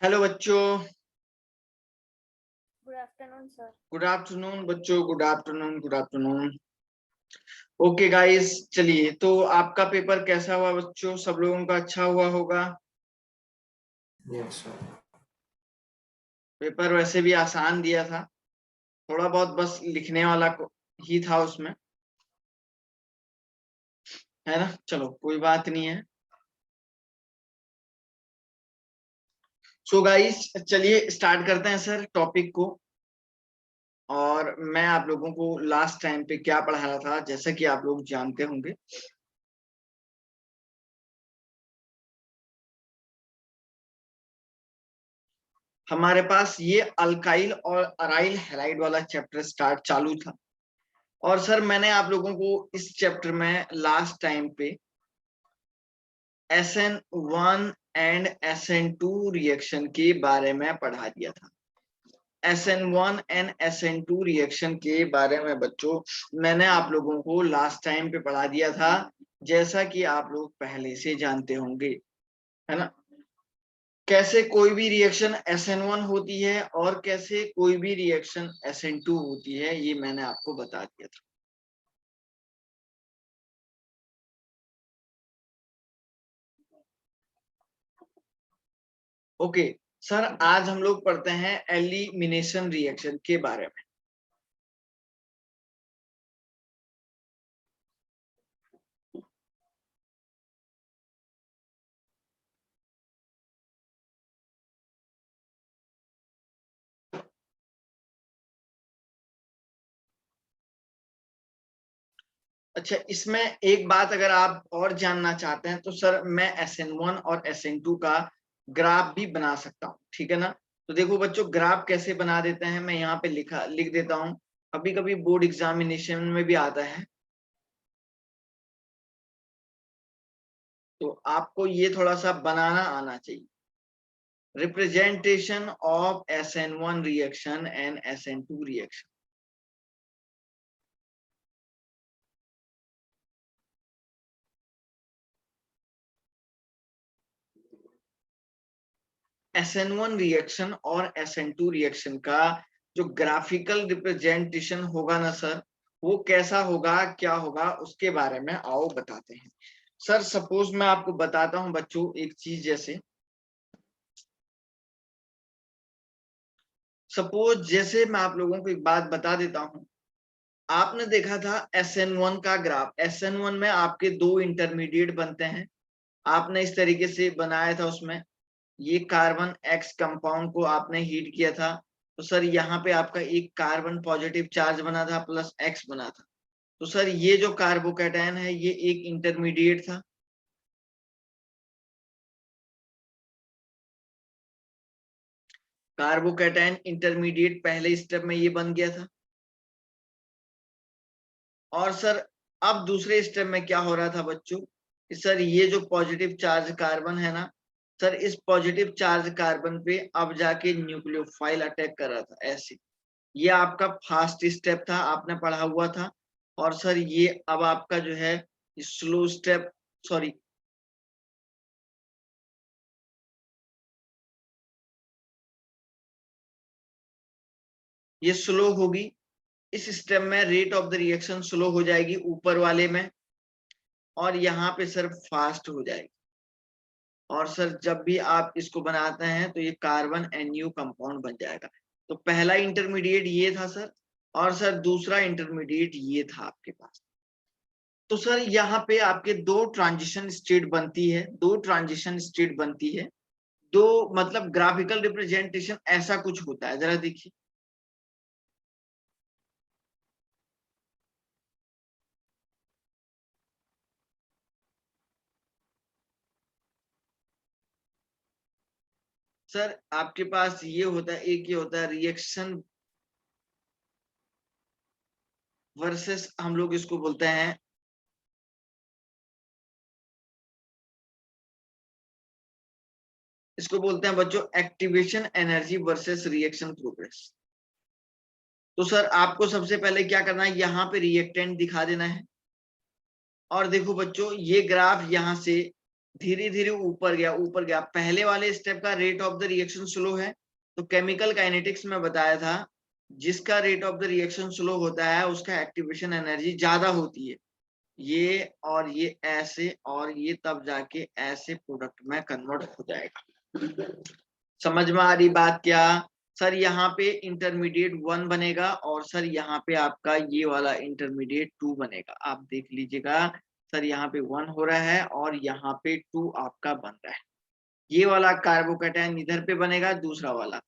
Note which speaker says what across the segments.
Speaker 1: Hello बच्चों।
Speaker 2: Good afternoon sir.
Speaker 1: Good afternoon बच्चों। Good afternoon. Good afternoon. Okay guys, चलिए तो आपका पेपर कैसा हुआ बच्चों? सब लोगों का अच्छा हुआ होगा।
Speaker 3: Yes sir.
Speaker 1: पेपर वैसे भी आसान दिया था, थोड़ा बहुत बस लिखने वाला ही था उसमें, है ना। चलो कोई बात नहीं है। सो गाइस चलिए स्टार्ट करते हैं सर टॉपिक को। और मैं आप लोगों को लास्ट टाइम पे क्या पढ़ा रहा था, जैसा कि आप लोग जानते होंगे, हमारे पास ये अल्काइल और अराइल हैलाइड वाला चैप्टर स्टार्ट चालू था। और सर मैंने आप लोगों को इस चैप्टर में लास्ट टाइम पे SN1 एंड SN2 रिएक्शन के बारे में पढ़ा दिया था। SN1 एंड SN2 रिएक्शन के बारे में बच्चों मैंने आप लोगों को लास्ट टाइम पे पढ़ा दिया था, जैसा कि आप लोग पहले से जानते होंगे, है ना। कैसे कोई भी रिएक्शन SN1 होती है और कैसे कोई भी रिएक्शन SN2 होती है, ये मैंने आपको बता दिया था। ओके सर, आज हम लोग पढ़ते हैं एलिमिनेशन रिएक्शन के बारे में। अच्छा, इसमें एक बात अगर आप और जानना चाहते हैं तो सर मैं SN1 और SN2 का ग्राफ भी बना सकता हूँ, ठीक है ना। तो देखो बच्चों, ग्राफ कैसे बना देते हैं, मैं यहाँ पे लिख देता हूँ। कभी कभी बोर्ड एग्जामिनेशन में भी आता है, तो आपको ये थोड़ा सा बनाना आना चाहिए। Representation of SN1 reaction and SN2 reaction. SN1 reaction और SN2 रिएक्शन का जो ग्राफिकल रिप्रेजेंटेशन होगा ना सर, वो कैसा होगा, क्या होगा, उसके बारे में आओ बताते हैं। सर सपोज मैं आपको बताता हूं बच्चों एक चीज, जैसे सपोज जैसे मैं आप लोगों को एक बात बता देता हूं। आपने देखा था SN1 का ग्राफ, SN1 में आपके दो इंटरमीडिएट बनते हैं। आपने इस तरीके से बनाया था, उसमें ये कार्बन X कंपाउंड को आपने हीट किया था, तो सर यहाँ पे आपका एक कार्बन पॉजिटिव चार्ज बना था प्लस X बना था। तो सर ये जो कार्बोकैटायन है ये एक इंटरमीडिएट था। कार्बोकैटायन इंटरमीडिएट पहले स्टेप में ये बन गया था। और सर अब दूसरे स्टेप में क्या हो रहा था बच्चों, सर ये जो पॉजिटिव चार्ज कार्बन है ना, सर इस पॉजिटिव चार्ज कार्बन पे अब जाके न्यूक्लियोफाइल अटैक कर रहा था ऐसे। ये आपका फास्ट स्टेप था, आपने पढ़ा हुआ था। और सर ये अब आपका जो है स्लो स्टेप, सॉरी ये स्लो होगी। इस स्टेप में rate of the reaction slow हो जाएगी ऊपर वाले में, और यहाँ पे सर फास्ट हो जाएगी। और सर जब भी आप इसको बनाते हैं तो ये कार्बन NU कंपाउंड बन जाएगा। तो पहला इंटरमीडिएट ये था सर, और सर दूसरा इंटरमीडिएट ये था आपके पास। तो सर यहाँ पे आपके दो ट्रांजिशन स्टेट बनती है, दो ट्रांजिशन स्टेट बनती है, दो मतलब ग्राफिकल रिप्रेजेंटेशन ऐसा कुछ होता है, जरा देखिए। सर आपके पास ये होता है, एक ये होता है रिएक्शन वर्सेस, हम लोग इसको बोलते हैं बच्चों activation energy versus reaction progress. तो सर आपको सबसे पहले क्या करना है, यहाँ पे रिएक्टेंट दिखा देना है। और देखो बच्चों, ये ग्राफ यहाँ से धीरे धीरे ऊपर गया ऊपर गया। पहले वाले स्टेप का rate of the reaction slow है, तो केमिकल काइनेटिक्स में बताया था जिसका rate of the reaction slow होता है उसका एक्टिवेशन एनर्जी ज्यादा होती है। ये और ये ऐसे और ये तब जाके ऐसे प्रोडक्ट में कन्वर्ट हो जाएगा। समझ में आ रही बात क्या? सर यहाँ पे इंटरमीडिएट 1 बनेगा और सर यहाँ पे आपका ये वाला इंटरमीडिएट 2 बनेगा। आप देख लीजिएगा सर यहाँ पे 1 हो रहा है और यहाँ पे 2 आपका बन रहा है। ये वाला कार्बोकैटायन इधर पे बनेगा, दूसरा वाला।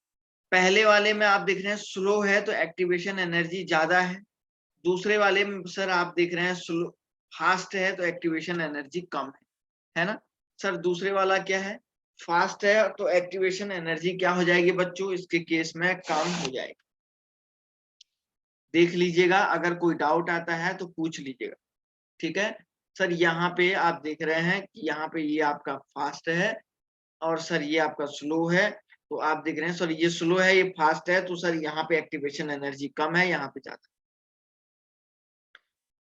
Speaker 1: पहले वाले में आप देख रहे हैं स्लो है तो एक्टिवेशन एनर्जी ज्यादा है, दूसरे वाले में सर आप देख रहे हैं स्लो फास्ट है तो एक्टिवेशन एनर्जी कम है ना? सर दूसरे वाला क्या है? फास्ट है तो एक्टिवेशन एनर्जी क्या हो जाएगी बच्चों? इसके केस में कम हो जाएगी। देख लीजिएगा, अगर कोई डाउट आता है तो पूछ लीजिएगा, ठीक है? सर यहाँ पे आप देख रहे हैं कि यहाँ पे ये आपका फास्ट है और सर ये आपका स्लो है, तो आप देख रहे हैं सर ये स्लो है ये फास्ट है, तो सर यहाँ पे एक्टिवेशन एनर्जी कम है, यहाँ पे ज्यादा।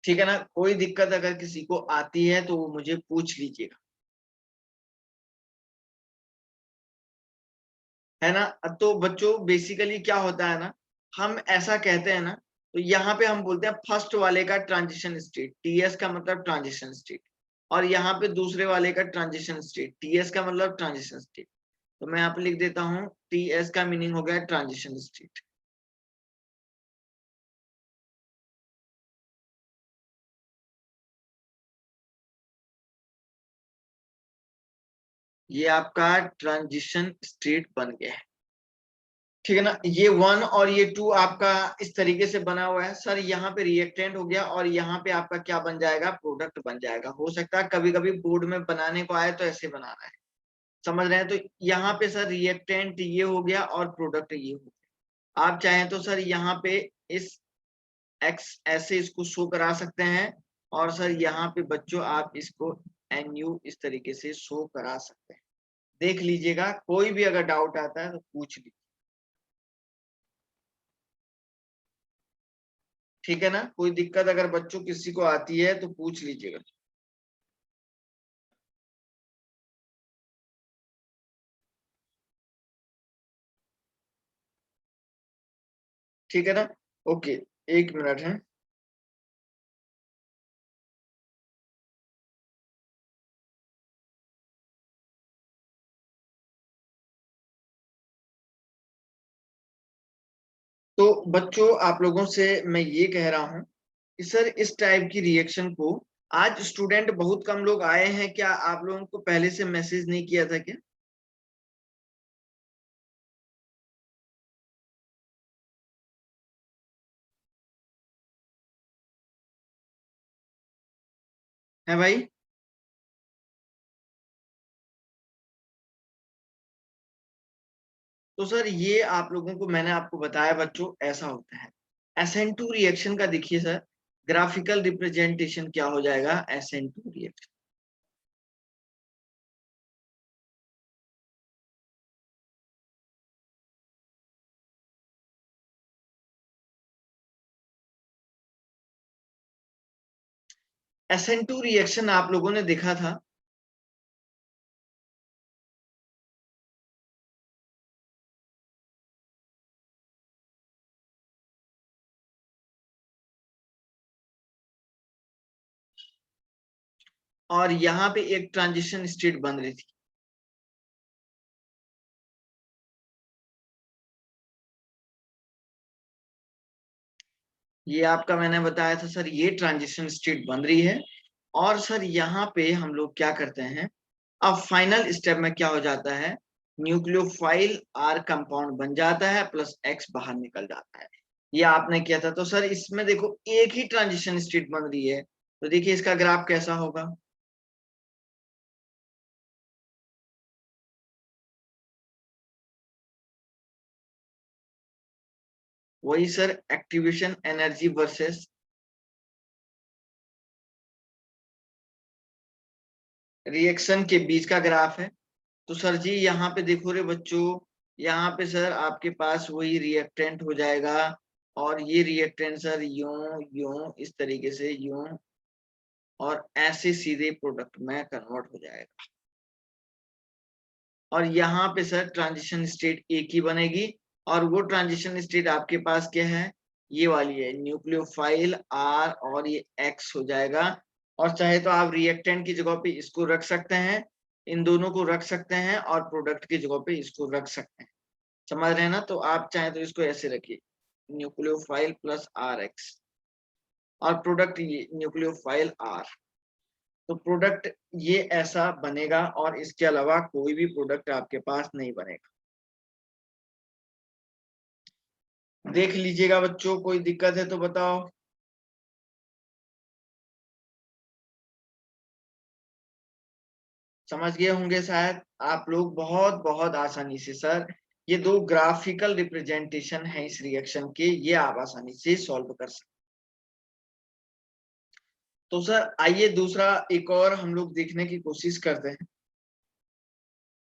Speaker 1: ठीक है ना? कोई दिक्कत अगर किसी को आती है तो वो मुझे पूछ लीजिएगा, है ना? तो बच्चों बेसिकली क्या होता है ना, हम ऐसा कहते हैं ना, तो यहाँ पे हम बोलते हैं फर्स्ट वाले का ट्रांजिशन स्टेट, टीएस का मतलब ट्रांजिशन स्टेट, और यहाँ पे दूसरे वाले का ट्रांजिशन स्टेट, टीएस का मतलब ट्रांजिशन स्टेट। तो मैं यहाँ पे लिख देता हूँ टीएस का मीनिंग हो गया ट्रांजिशन स्टेट। ये आपका ट्रांजिशन स्टेट बन गया है, ठीक है ना? ये 1 और ये 2 आपका इस तरीके से बना हुआ है। सर यहाँ पे रिएक्टेंट हो गया और यहाँ पे आपका क्या बन जाएगा? प्रोडक्ट बन जाएगा। हो सकता है कभी कभी बोर्ड में बनाने को आए तो ऐसे बनाना है, समझ रहे हैं? तो यहाँ पे सर रिएक्टेंट ये हो गया और प्रोडक्ट ये हो गया। आप चाहें तो सर यहाँ पे इस एक्स ऐसे इसको शो करा सकते हैं, और सर यहाँ पे बच्चों आप इसको NU इस तरीके से शो करा सकते हैं। देख लीजिएगा, कोई भी अगर डाउट आता है तो पूछ लीजिए, ठीक है ना? कोई दिक्कत अगर बच्चों किसी को आती है तो पूछ लीजिएगा। ठीक है ना? ओके, 1 मिनट है। तो बच्चों आप लोगों से मैं ये कह रहा हूँ कि सर इस टाइप की रिएक्शन को आज स्टूडेंट बहुत कम लोग आए हैं, क्या आप लोगों को पहले से मैसेज नहीं किया था क्या? है भाई? तो सर ये आप लोगों को मैंने आपको बताया बच्चों, ऐसा होता है। SN2 रिएक्शन का देखिए सर, ग्राफिकल रिप्रेजेंटेशन क्या हो जाएगा? SN2 रिएक्शन, SN2 रिएक्शन आप लोगों ने देखा था, और यहाँ पे एक ट्रांजिशन स्टेट बन रही थी। ये आपका मैंने बताया था सर, ये ट्रांजिशन स्टेट बन रही है, और सर यहाँ पे हम लोग क्या करते हैं, अब फाइनल स्टेप में क्या हो जाता है, न्यूक्लियोफाइल R कंपाउंड बन जाता है प्लस X बाहर निकल जाता है। ये आपने किया था। तो सर इसमें देखो एक ही ट्रांजिशन स्टेट बन रही है, तो देखिए इसका ग्राफ कैसा होगा? वही sir activation energy versus reaction के बीच का ग्राफ है। तो सर जी यहाँ पे देखो रे बच्चों, यहाँ पे सर आपके पास वही रिएक्टेंट हो जाएगा, और ये रिएक्टेंट सर यूं यूं इस तरीके से यूं और ऐसे सीधे प्रोडक्ट में कन्वर्ट हो जाएगा। और यहाँ पे सर ट्रांजिशन स्टेट एक ही बनेगी, और वो ट्रांजिशन स्टेट आपके पास क्या है, ये वाली है, न्यूक्लियोफाइल R और ये X हो जाएगा। और चाहे तो आप रिएक्टेंट की जगह पे इसको रख सकते हैं, इन दोनों को रख सकते हैं, और प्रोडक्ट की जगह पे इसको रख सकते हैं। समझ रहे हैं ना? तो आप चाहे तो इसको ऐसे रखिए, न्यूक्लियोफाइल प्लस RX, और प्रोडक्ट ये न्यूक्लियोफाइल R। तो प्रोडक्ट ये ऐसा बनेगा, और इसके अलावा कोई भी प्रोडक्ट आपके पास नहीं बनेगा। देख लीजिएगा बच्चों, कोई दिक्कत है तो बताओ। समझ गए होंगे शायद आप लोग बहुत बहुत आसानी से। सर ये दो ग्राफिकल रिप्रेजेंटेशन है इस रिएक्शन के, ये आप आसानी से सॉल्व कर सकते। तो सर आइए दूसरा एक और हम लोग देखने की कोशिश करते हैं,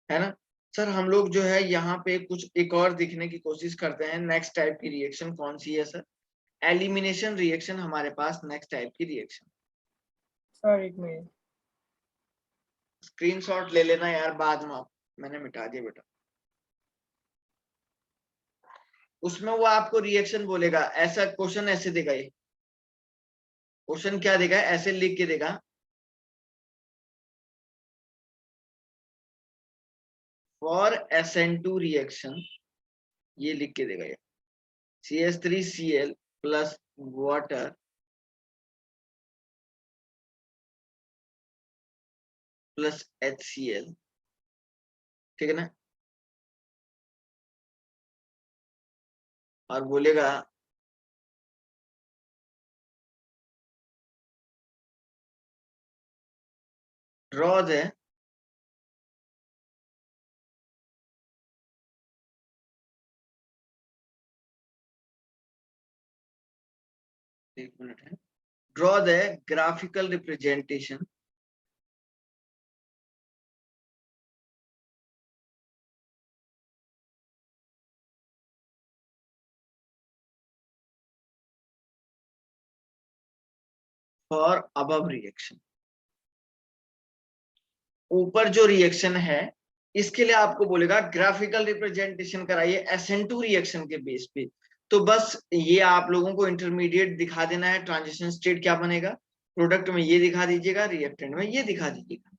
Speaker 1: है ना? सर हम लोग जो है यहाँ पे कुछ एक और देखने की कोशिश करते हैं। नेक्स्ट टाइप की रिएक्शन कौन सी है सर? एलिमिनेशन रिएक्शन हमारे पास नेक्स्ट टाइप की रिएक्शन।
Speaker 3: सर एक मिनट,
Speaker 1: स्क्रीनशॉट ले लेना यार, बाद में मैंने मिटा दिया बेटा। उसमें वो आपको रिएक्शन बोलेगा, ऐसा क्वेश्चन ऐसे देगा, ये क्वेश्चन क्या देगा, ऐसे लिख के देगा, फॉर SN2 रिएक्शन, ये लिख के देगा ये CH3Cl plus water plus HCl, ठीक है ना? और बोलेगा ड्रॉ द एक मिनट है, draw the graphical representation for above reaction. ऊपर जो रिएक्शन है इसके लिए आपको बोलेगा ग्राफिकल रिप्रेजेंटेशन कराइए SN2 रिएक्शन के बेस पे। तो बस ये आप लोगों को इंटरमीडिएट दिखा देना है, ट्रांजिशन स्टेट क्या बनेगा, प्रोडक्ट में ये दिखा दीजिएगा, रिएक्टेंट में ये दिखा दीजिएगा।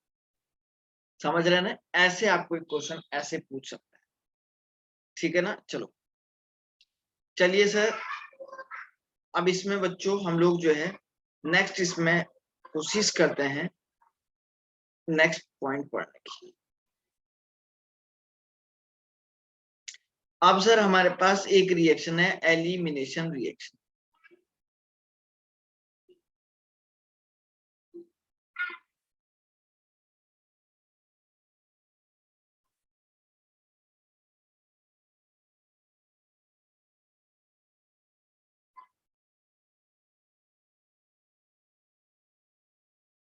Speaker 1: समझ रहे हैं ना? ऐसे आपको एक क्वेश्चन ऐसे पूछ सकता है, ठीक है ना? चलो चलिए सर, अब इसमें बच्चों हम लोग जो है नेक्स्ट इसमें कोशिश करते हैं नेक्स्ट पॉइंट पढ़ने की। अब सर हमारे पास एक रिएक्शन है एलिमिनेशन रिएक्शन।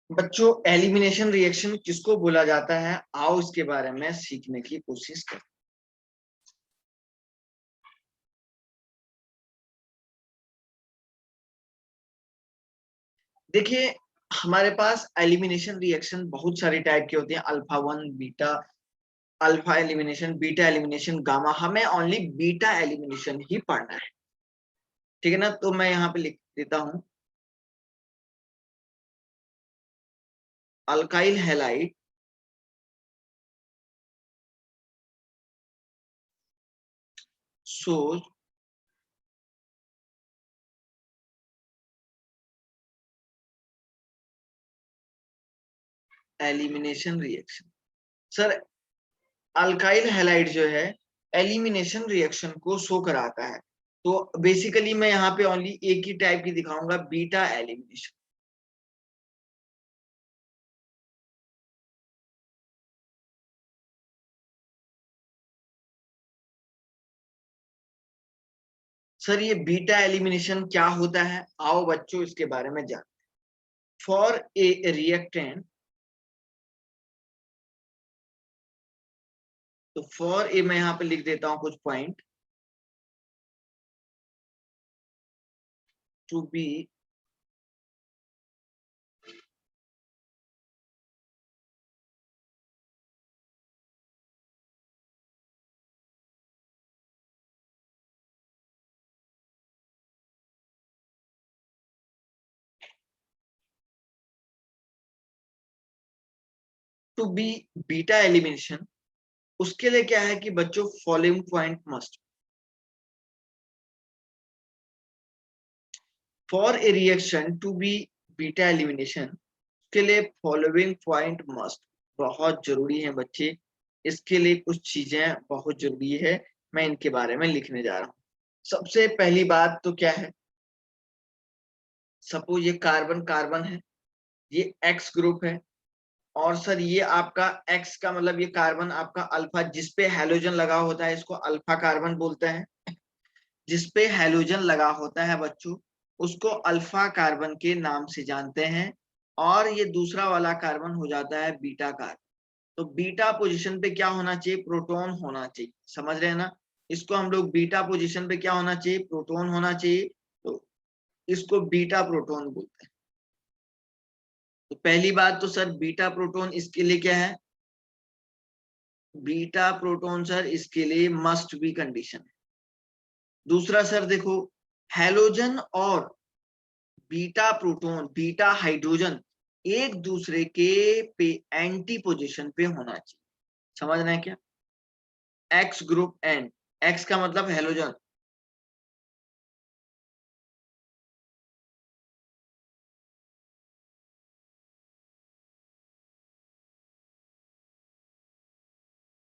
Speaker 1: बच्चों एलिमिनेशन रिएक्शन किसको बोला जाता है, आओ इसके बारे में सीखने की कोशिश करें। देखिए हमारे पास एलिमिनेशन रिएक्शन बहुत सारी टाइप की होती है, alpha 1 beta, alpha elimination, beta elimination, gamma. हमें ओनली बीटा एलिमिनेशन ही पढ़ना है, ठीक है ना? तो मैं यहाँ पे लिख देता हूं, alkyl halide shows elimination reaction. Sir alkyl halide जो है एलिमिनेशन रिएक्शन को शो कराता है। तो बेसिकली मैं यहाँ पे ओनली एक ही टाइप की दिखाऊंगा, बीटा एलिमिनेशन। सर ये बीटा एलिमिनेशन क्या होता है, आओ बच्चों इसके बारे में जान। फॉर ए रिएक्टेंट, तो फॉर ए मैं यहाँ पे लिख देता हूं कुछ point, to be to be beta elimination, उसके लिए क्या है कि बच्चों following point must, for a reaction to be beta elimination के लिए फॉलोइंग पॉइंट मस्ट, बहुत जरूरी है बच्चे, इसके लिए कुछ चीजें बहुत जरूरी है, मैं इनके बारे में लिखने जा रहा हूं। सबसे पहली बात तो क्या है, सपोज ये कार्बन कार्बन है, ये एक्स ग्रुप है, और सर ये आपका एक्स का मतलब ये कार्बन आपका अल्फा, जिसपे हैलोजन लगा होता है इसको अल्फा कार्बन बोलते हैं, जिसपे हैलोजन लगा होता है बच्चों उसको अल्फा कार्बन के नाम से जानते हैं, और ये दूसरा वाला कार्बन हो जाता है बीटा कार्बन। तो बीटा पोजीशन पे क्या होना चाहिए, प्रोटॉन होना चाहिए, समझ रहे हैं ना, इसको हम लोग बीटा पोजीशन पे क्या होना चाहिए, प्रोटॉन होना चाहिए, तो इसको बीटा प्रोटॉन बोलते हैं। तो पहली बात तो सर बीटा प्रोटॉन इसके लिए क्या है, बीटा प्रोटॉन सर इसके लिए मस्ट बी कंडीशन है। दूसरा सर देखो, हैलोजन और बीटा प्रोटॉन बीटा हाइड्रोजन एक दूसरे के पे एंटी पोजीशन पे होना चाहिए, समझ रहे हैं क्या, एक्स ग्रुप एंड, एक्स का मतलब halogen,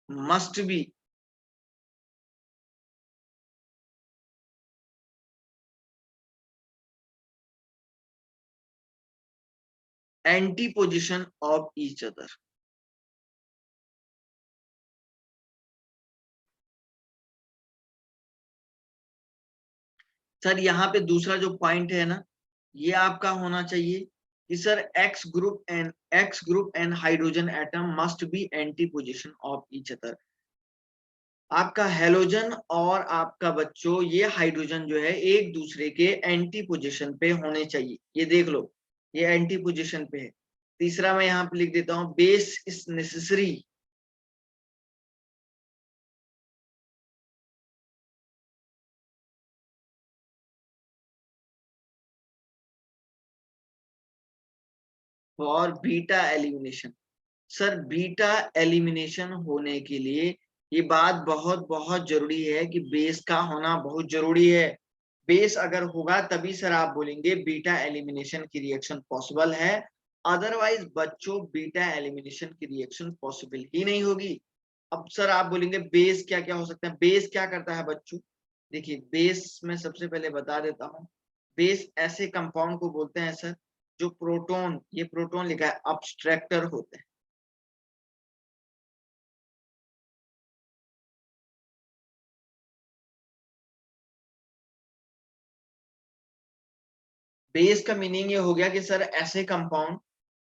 Speaker 1: must be anti position of each other. Sir यहाँ पे दूसरा जो पॉइंट है ना, ये आपका होना चाहिए कि sir x group and hydrogen atom must be anti position of each other. आपका हेलोजन और आपका बच्चों ये हाइड्रोजन जो है एक दूसरे के एंटी पोजीशन पे होने चाहिए, ये देख लो ये एंटी पोजीशन पे है। तीसरा मैं यहाँ पे लिख देता हूं, base is necessary, for beta elimination. Sir beta elimination होने के लिए ये बात बहुत बहुत जरूरी है कि बेस का होना बहुत जरूरी है, बेस अगर होगा तभी सर आप बोलेंगे बीटा एलिमिनेशन की रिएक्शन पॉसिबल है, अदरवाइज बच्चों बीटा एलिमिनेशन की रिएक्शन पॉसिबल ही नहीं होगी। अब सर आप बोलेंगे बेस क्या क्या हो सकता है, बेस क्या करता है बच्चों, देखिए बेस में सबसे पहले बता देता हूँ, बेस ऐसे कंपाउंड को बोलते हैं सर जो प्रोटॉन, ये प्रोटॉन लिखा है, अब्स्ट्रैक्टर होते हैं। बेस का मीनिंग ये हो गया कि सर ऐसे कंपाउंड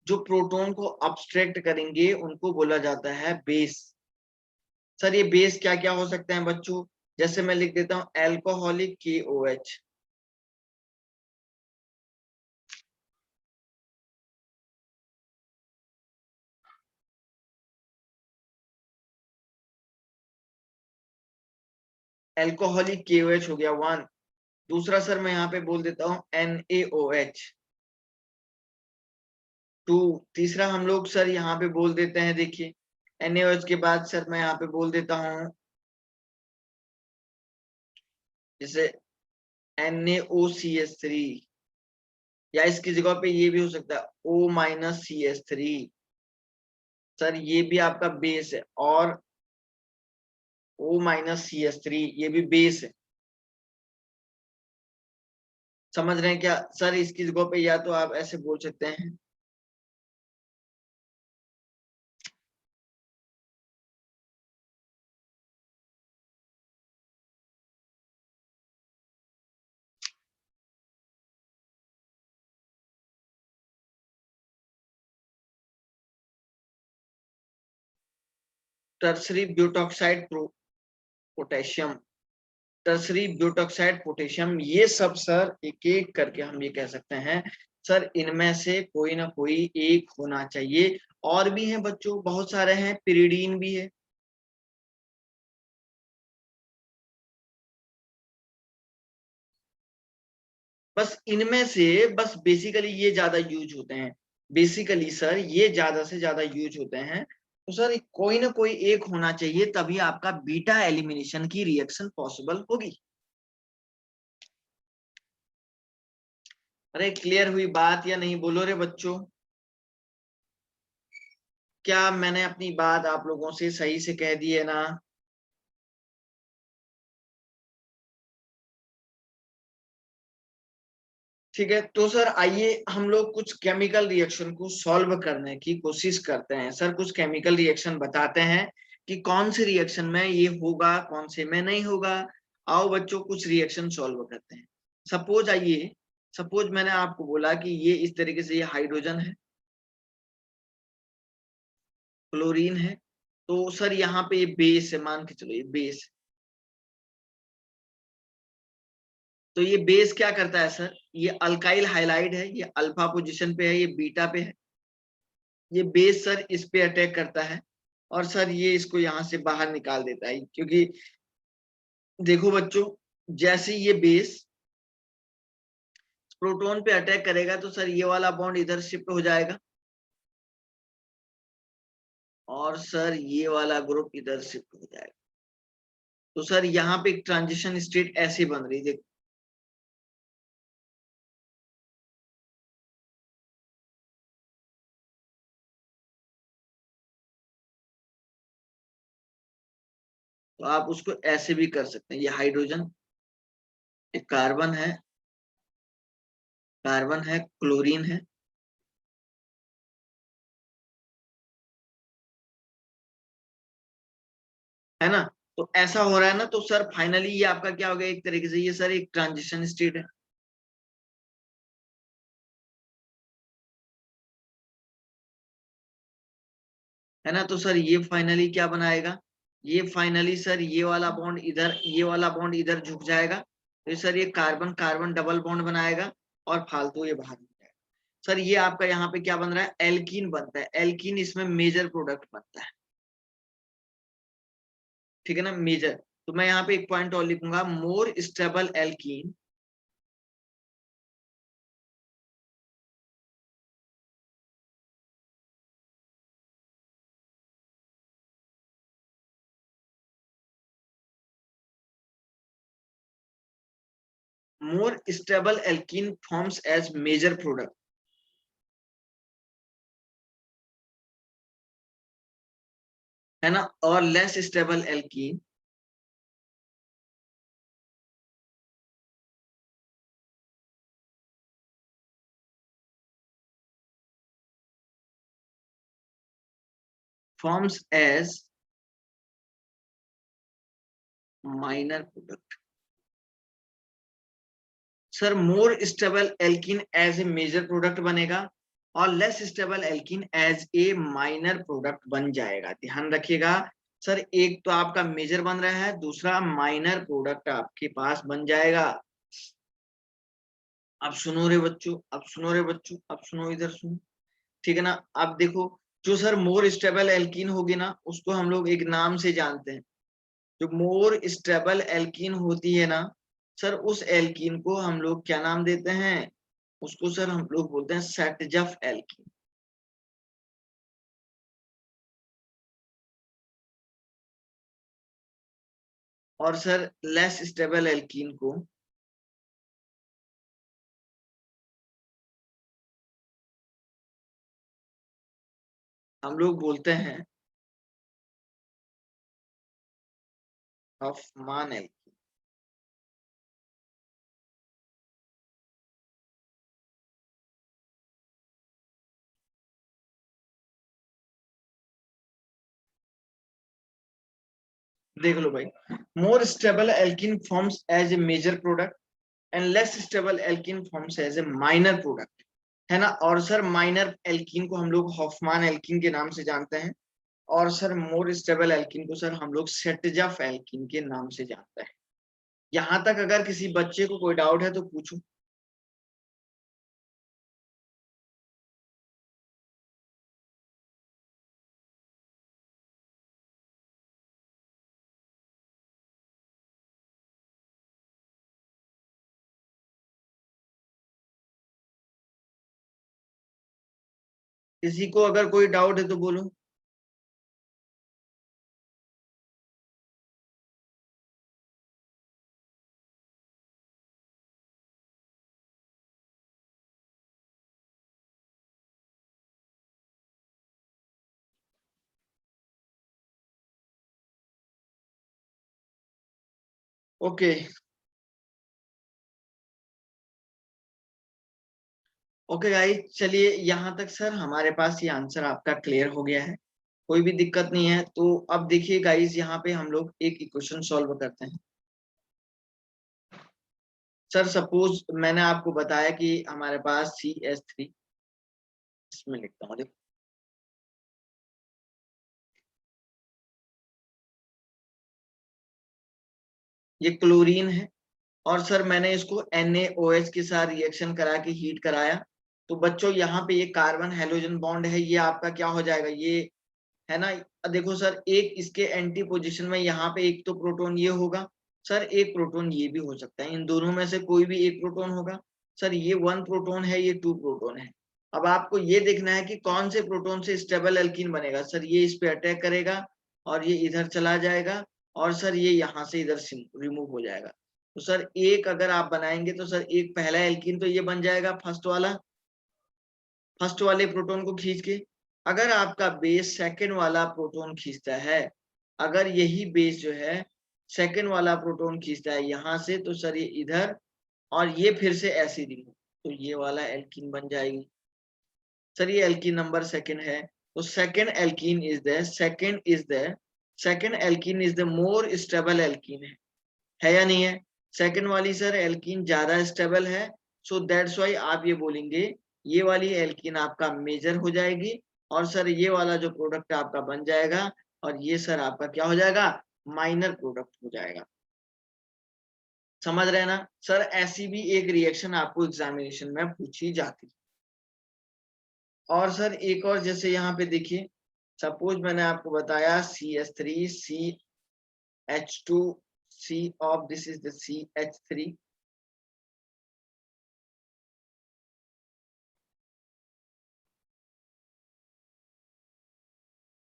Speaker 1: जो प्रोटॉन को अब्स्ट्रैक्ट करेंगे उनको बोला जाता है बेस। सर ये बेस क्या क्या हो सकते हैं बच्चों, जैसे मैं लिख देता हूं एल्कोहलिक KOH, एल्कोहलिक KOH हो गया वन। दूसरा सर मैं यहाँ पे बोल देता हूं NaOH टू। तीसरा हम लोग सर यहाँ पे बोल देते हैं, देखिए NaOH के बाद सर मैं यहाँ पे बोल देता हूं जैसे NaOCH3, या इसकी जगह पे ये भी हो सकता है O-CH3, सर ये भी आपका बेस है, और O-CH3 ये भी बेस है, समझ रहे हैं क्या सर, इसकी जगह पे या तो आप ऐसे बोल सकते हैं tertiary butoxide potassium, tertiary butoxide potassium, ये सब सर एक एक करके हम ये कह सकते हैं सर इनमें से कोई ना कोई एक होना चाहिए। और भी हैं बच्चों, बहुत सारे हैं, पिरिडीन भी है, बस इनमें से बस बेसिकली ये ज्यादा यूज होते हैं, बेसिकली सर ये ज्यादा से ज्यादा यूज होते हैं, तो सर कोई ना कोई एक होना चाहिए, तभी आपका बीटा एलिमिनेशन की रिएक्शन पॉसिबल होगी। अरे क्लियर हुई बात या नहीं, बोलो रे बच्चों। क्या मैंने अपनी बात आप लोगों से सही से कह दी है ना? ठीक है, तो सर आइए हम लोग कुछ केमिकल रिएक्शन को सॉल्व करने की कोशिश करते हैं। सर कुछ केमिकल रिएक्शन बताते हैं कि कौन से रिएक्शन में ये होगा, कौन से में नहीं होगा। आओ बच्चों कुछ रिएक्शन सॉल्व करते हैं। सपोज आइए, सपोज मैंने आपको बोला कि ये इस तरीके से, ये हाइड्रोजन है, क्लोरीन है, तो सर यहाँ पे ये बेस है, मान के चलो ये बेस। तो ये बेस क्या करता है सर, ये अल्काइल हाइलाइड है, ये अल्फा पोजीशन पे है, ये बीटा पे है। ये बेस सर इस पे अटैक करता है और सर ये इसको यहाँ से बाहर निकाल देता है, क्योंकि देखो बच्चों, जैसे ये बेस प्रोटॉन पे अटैक करेगा तो सर ये वाला बॉन्ड इधर शिफ्ट हो जाएगा और सर ये वाला ग्रुप इधर शिफ्ट हो जाएगा। तो सर यहाँ पे एक ट्रांजिशन स्टेट ऐसी बन रही, देखो। तो आप उसको ऐसे भी कर सकते हैं, ये हाइड्रोजन, एक कार्बन है, क्लोरीन है ना। तो ऐसा हो रहा है ना, तो सर फाइनली ये आपका क्या हो गया, एक तरीके से ये सर एक ट्रांजिशन स्टेट है ना। तो सर ये फाइनली क्या बनाएगा, ये फाइनली सर ये वाला बॉन्ड इधर, ये वाला बॉन्ड इधर झुक जाएगा, तो सर ये कार्बन कार्बन डबल बॉन्ड बनाएगा और फालतू ये बाहर हो जाएगा। सर ये आपका यहाँ पे क्या बन रहा है, एल्कीन बनता है। एल्कीन इसमें मेजर प्रोडक्ट बनता है, ठीक है ना, मेजर। तो मैं यहाँ पे एक पॉइंट और लिखूंगा, more stable alkene more stable alkene forms as major product, है ना। और less stable alkene forms as minor product. Sir more stable alkene as a major product बनेगा और less stable alkene as a minor product बन जाएगा। ध्यान रखिएगा sir, एक तो आपका मेजर बन रहा है, दूसरा माइनर प्रोडक्ट आपके पास बन जाएगा। अब सुनो रे बच्चों, अब सुनो रे बच्चों, अब सुनो, इधर सुनो, ठीक है ना। अब देखो, जो सर मोर स्टेबल एल्कीन होगी ना, उसको हम लोग एक नाम से जानते हैं। जो मोर स्टेबल एल्कीन होती है ना सर, उस एल्कीन को हम लोग क्या नाम देते हैं, उसको सर हम लोग बोलते हैं सेटजफ एल्कीन। और सर लेस स्टेबल एल्कीन को हम लोग बोलते हैं हॉफमान एल्कीन। देख लो भाई, more stable alkene forms as a major product and less stable alkene forms as a minor product, है ना। और सर माइनर एल्कीन को हम लोग हॉफमान एल्कीन के नाम से जानते हैं और सर मोर स्टेबल एल्कीन को सर हम लोग सेटजफ एल्कीन के नाम से जानते हैं। यहां तक अगर किसी बच्चे को कोई डाउट है तो पूछो। किसी को अगर कोई डाउट है तो बोलो। ओके ओके गाइस, चलिए यहाँ तक सर हमारे पास ये आंसर आपका क्लियर हो गया है, कोई भी दिक्कत नहीं है। तो अब देखिए गाइस, यहाँ पे हम लोग एक इक्वेशन सॉल्व करते हैं। सर सपोज मैंने आपको बताया कि हमारे पास CH3, इसमें लिखता हूँ, देखो ये क्लोरीन है, और सर मैंने इसको NaOH के साथ रिएक्शन करा के हीट कराया। तो बच्चों यहाँ पे ये कार्बन हेलोजन बॉन्ड है, ये आपका क्या हो जाएगा, ये है ना। देखो सर, एक इसके एंटी पोजीशन में यहाँ पे एक तो प्रोटॉन ये होगा, सर एक प्रोटॉन ये भी हो सकता है, इन दोनों में से कोई भी एक प्रोटॉन होगा। सर ये 1 प्रोटॉन है, ये 2 प्रोटॉन है। अब आपको ये देखना है कि कौन से प्रोटॉन से स्टेबल एल्कीन बनेगा। सर ये इस पे अटैक करेगा और ये इधर चला जाएगा, और सर ये यहाँ से इधर रिमूव हो जाएगा। तो सर एक अगर आप बनाएंगे तो सर एक पहला एल्कीन तो ये बन जाएगा, फर्स्ट वाले प्रोटॉन को खींच के। अगर आपका बेस सेकंड वाला प्रोटॉन खींचता है, अगर यही बेस जो है सेकंड वाला प्रोटॉन खींचता है यहाँ से, तो सर ये इधर, और ये फिर से ऐसे रिमूव, तो ये वाला एल्कीन बन जाएगी। सर ये एल्कीन नंबर सेकंड है, तो second alkene is the more stable alkene है या नहीं है। सेकंड वाली सर एल्कीन ज्यादा स्टेबल है, सो दैट्स वाई आप ये बोलेंगे ये वाली एल्कीन आपका मेजर हो जाएगी, और सर ये वाला जो प्रोडक्ट आपका बन जाएगा, और ये सर आपका क्या हो जाएगा, माइनर प्रोडक्ट हो जाएगा। समझ रहे हैं ना सर, ऐसी भी एक रिएक्शन आपको एग्जामिनेशन में पूछी जाती है। और सर एक और, जैसे यहाँ पे देखिए, सपोज मैंने आपको बताया CH3 CH2 C of this is the CH3।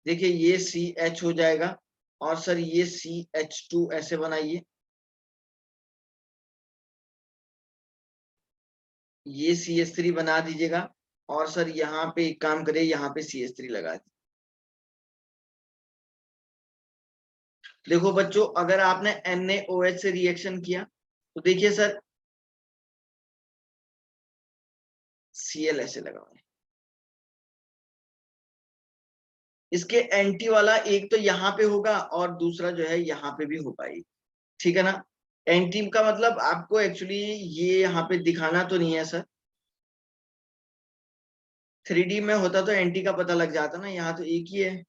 Speaker 1: देखिए ये CH हो जाएगा, और सर ये CH2 ऐसे बनाइए, ये CH3 बना दीजिएगा, और सर यहाँ पे एक काम करिए, यहाँ पे CH3 लगा दीजिए। देखो बच्चों, अगर आपने NaOH से रिएक्शन किया तो देखिए सर Cl ऐसे लगाओ, इसके एंटी वाला एक तो यहाँ पे होगा और दूसरा जो है यहाँ पे भी हो पाएगी, ठीक है ना। एंटी का मतलब आपको एक्चुअली ये यहाँ पे दिखाना तो नहीं है सर, 3D में होता तो एंटी का पता लग जाता ना, यहाँ तो एक ही है।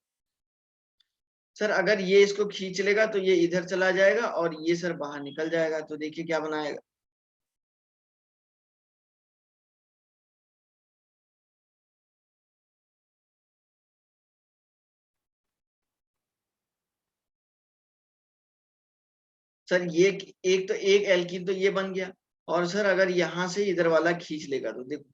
Speaker 1: सर अगर ये इसको खींच लेगा तो ये इधर चला जाएगा और ये सर बाहर निकल जाएगा, तो देखिए क्या बनाएगा। सर ये एक तो एक एल्कीन तो ये बन गया, और सर अगर यहां से इधर वाला खींच लेगा तो देखो,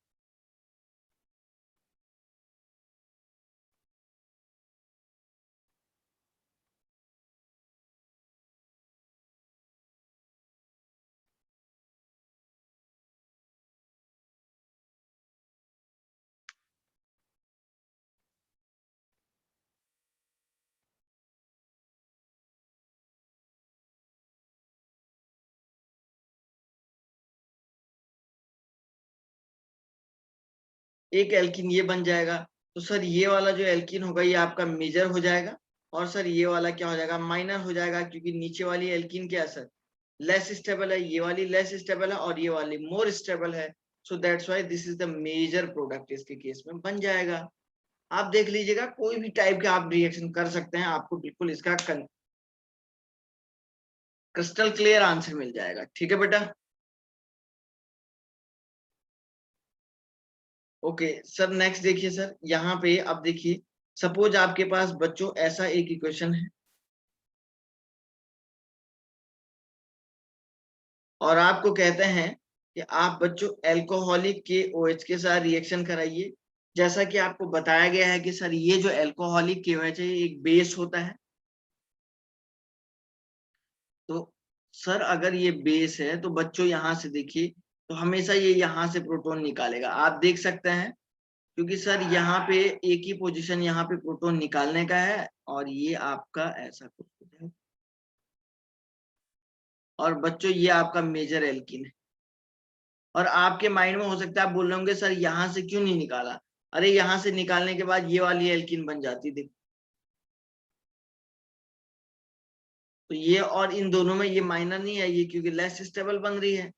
Speaker 1: एक एल्कीन ये बन जाएगा। तो सर ये वाला जो एल्कीन होगा ये आपका मेजर हो जाएगा, और सर ये वाला क्या हो जाएगा, माइनर हो जाएगा, क्योंकि नीचे वाली एल्कीन क्या है सर, लेस स्टेबल है, ये वाली लेस स्टेबल है और ये वाली मोर स्टेबल है। So that's why this is the major product, इसके केस में बन जाएगा। आप देख लीजिएगा, कोई भी टाइप के आप रिएक्शन कर सकते हैं, आपको बिल्कुल इसका क्रिस्टल क्लियर आंसर मिल जाएगा, ठीक है बेटा। ओके सर, नेक्स्ट देखिए सर, यहाँ पे अब देखिए, सपोज आपके पास बच्चों ऐसा एक इक्वेशन है, और आपको कहते हैं कि आप बच्चों एल्कोहलिक के OH के साथ रिएक्शन कराइए। जैसा कि आपको बताया गया है कि सर ये जो एल्कोहलिक के OH है ये एक बेस होता है, तो सर अगर ये बेस है तो बच्चों यहाँ से देखिए, तो हमेशा ये यहाँ से प्रोटॉन निकालेगा, आप देख सकते हैं, क्योंकि सर यहाँ पे एक ही पोजीशन यहाँ पे प्रोटॉन निकालने का है, और ये आपका ऐसा कुछ है। और बच्चों ये आपका मेजर एल्कीन है। और आपके माइंड में हो सकता है आप बोल रहे होंगे सर यहां से क्यों नहीं निकाला? अरे यहां से निकालने के बाद ये वाली एल्कीन बन जाती थी। तो ये और इन दोनों में ये मायना नहीं है, ये क्योंकि लेस स्टेबल बन रही है।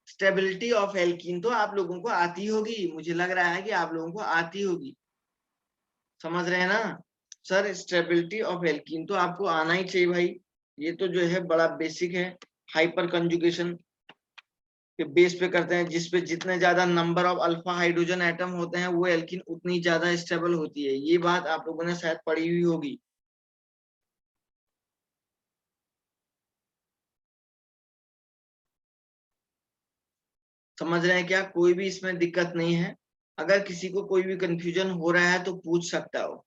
Speaker 1: स्टेबिलिटी ऑफ एल्कीन तो आप लोगों को आती होगी, मुझे लग रहा है कि आप लोगों को आती होगी, समझ रहे हैं ना सर? स्टेबिलिटी ऑफ एल्कीन तो आपको आना ही चाहिए भाई, ये तो जो है बड़ा बेसिक है। हाइपर कंजुगेशन के बेस पे करते हैं, जिसपे जितने ज्यादा number of alpha hydrogen atom होते हैं वो एल्कीन उतनी ज्यादा स्टेबल होती है। ये बात आप लोगों ने शायद पढ़ी हुई होगी। समझ रहे हैं क्या? कोई भी इसमें दिक्कत नहीं है। अगर किसी को कोई भी कंफ्यूजन हो रहा है तो पूछ सकता हो।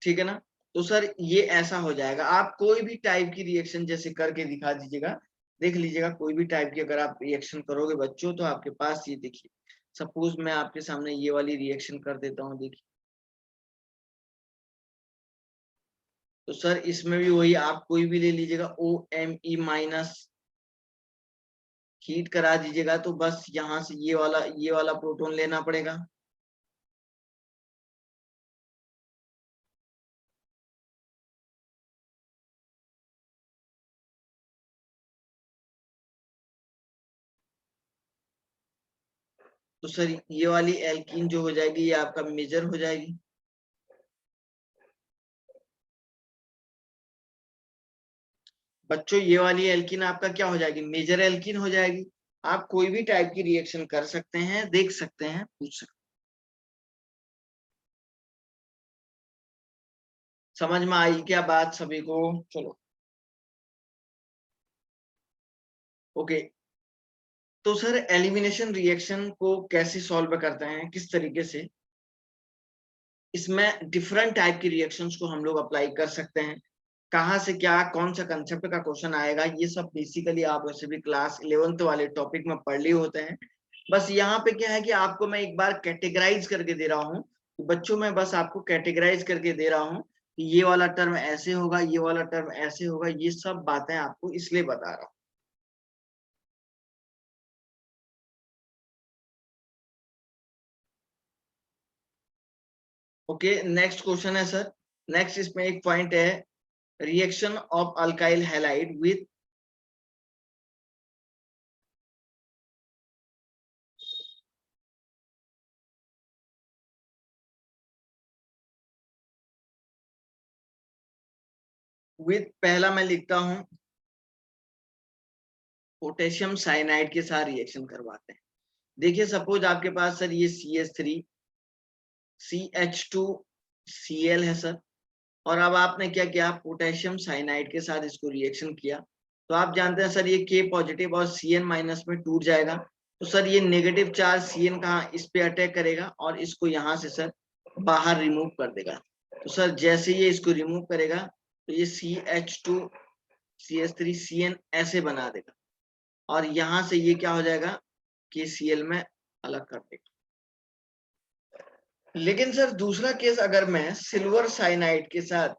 Speaker 1: ठीक है ना? तो सर ये ऐसा हो जाएगा, आप कोई भी टाइप की रिएक्शन जैसे करके दिखा दीजिएगा, देख लीजिएगा कोई भी टाइप की अगर आप रिएक्शन करोगे बच्चों तो आपके पास ये देखिए, सपोज मैं आपके सामने ये वाली रिएक्शन कर देता हूँ, देखिए। तो सर इसमें भी वही आप कोई भी ले लीजिएगा, OMe- हीट करा दीजिएगा, तो बस यहाँ से ये वाला प्रोटॉन लेना पड़ेगा। तो सर ये वाली एल्कीन जो हो जाएगी ये आपका मेजर हो जाएगी। बच्चों ये वाली एल्कीन आपका क्या हो जाएगी? मेजर एल्कीन हो जाएगी। आप कोई भी टाइप की रिएक्शन कर सकते हैं, देख सकते हैं, पूछ सकते हैं। समझ में आई क्या बात सभी को? चलो ओके। तो सर एलिमिनेशन रिएक्शन को कैसे सॉल्व करते हैं, किस तरीके से? इसमें डिफरेंट टाइप की रिएक्शंस को हम लोग अप्लाई कर सकते हैं। कहाँ से क्या, कौन सा कंसेप्ट का क्वेश्चन आएगा, ये सब बेसिकली आप वैसे भी क्लास 11th वाले टॉपिक में पढ़ लिए होते हैं। बस यहाँ पे क्या है कि आपको मैं एक बार कैटेगराइज करके दे रहा हूँ। बच्चों में बस आपको कैटेगराइज करके दे रहा हूँ कि ये वाला टर्म ऐसे होगा, ये वाला टर्म ऐसे होगा, ये सब बातें आपको इसलिए बता रहा हूँ। ओके, नेक्स्ट क्वेश्चन है सर। नेक्स्ट इसमें एक पॉइंट है, reaction of alkyl halide with पहला मैं लिखता हूं पोटेशियम साइनाइड के साथ रिएक्शन करवाते हैं। देखिए सपोज आपके पास सर ये CH3CH2Cl है सर, और अब आपने क्या किया, पोटेशियम साइनाइड के साथ इसको रिएक्शन किया। तो आप जानते हैं सर ये K पॉजिटिव और Cn माइनस में टूट जाएगा। तो सर ये नेगेटिव चार्ज Cn कहाँ, इस पे अटैक करेगा और इसको यहाँ से सर बाहर रिमूव कर देगा। तो सर जैसे ये इसको रिमूव करेगा तो ये CH2CH3Cn ऐसे बना देगा, और यहां से ये क्या हो जाएगा, KCl में अलग कर देगा। लेकिन सर दूसरा केस अगर मैं सिल्वर साइनाइड के साथ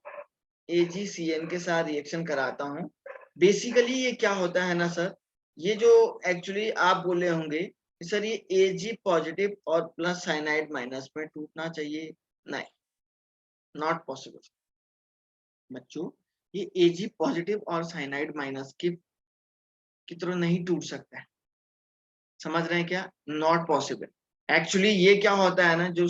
Speaker 1: AgCN के साथ रिएक्शन कराता हूँ, बेसिकली ये क्या होता है ना सर, ये जो एक्चुअली आप बोले होंगे कि सर ये Ag पॉजिटिव और प्लस साइनाइड माइनस में टूटना चाहिए, नहीं, नॉट पॉसिबल बच्चों। ये Ag पॉजिटिव और साइनाइड माइनस की तरह नहीं टूट सकता है, समझ रहे हैं क्या? Not possible. एक्चुअली ये क्या होता है ना, जो